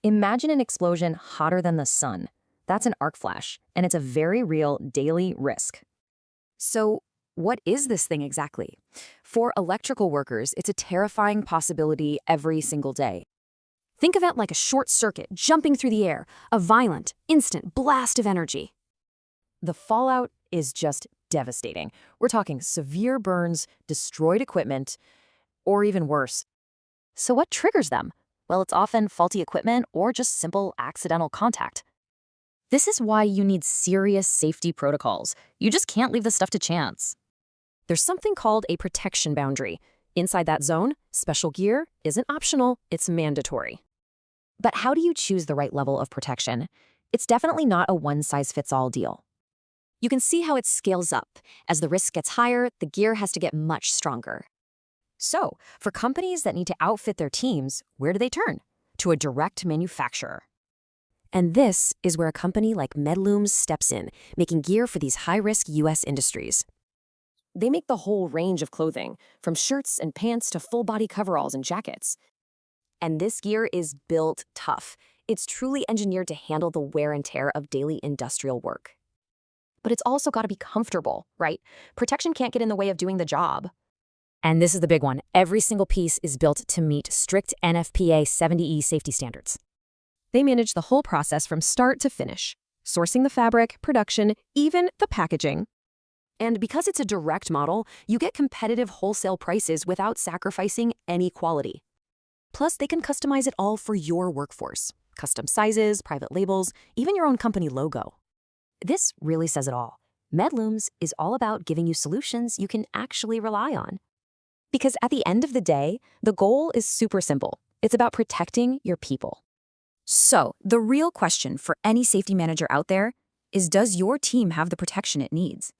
Imagine an explosion hotter than the sun. That's an arc flash, and it's a very real daily risk. So, what is this thing exactly? For electrical workers, it's a terrifying possibility every single day. Think of it like a short circuit jumping through the air, a violent, instant blast of energy. The fallout is just devastating. We're talking severe burns, destroyed equipment, or even worse. So what triggers them? Well, it's often faulty equipment or just simple accidental contact. This is why you need serious safety protocols. You just can't leave this stuff to chance. There's something called a protection boundary. Inside that zone, special gear isn't optional, it's mandatory. But how do you choose the right level of protection? It's definitely not a one-size-fits-all deal. You can see how it scales up. As the risk gets higher, the gear has to get much stronger. So, for companies that need to outfit their teams, where do they turn? To a direct manufacturer. And this is where a company like Medlooms steps in, making gear for these high-risk U.S. industries. They make the whole range of clothing, from shirts and pants to full-body coveralls and jackets. And this gear is built tough. It's truly engineered to handle the wear and tear of daily industrial work. But it's also got to be comfortable, right? Protection can't get in the way of doing the job. And this is the big one. Every single piece is built to meet strict NFPA 70E safety standards. They manage the whole process from start to finish, sourcing the fabric, production, even the packaging. And because it's a direct model, you get competitive wholesale prices without sacrificing any quality. Plus, they can customize it all for your workforce. Custom sizes, private labels, even your own company logo. This really says it all. Medlooms is all about giving you solutions you can actually rely on. Because at the end of the day, the goal is super simple. It's about protecting your people. So, the real question for any safety manager out there is, does your team have the protection it needs?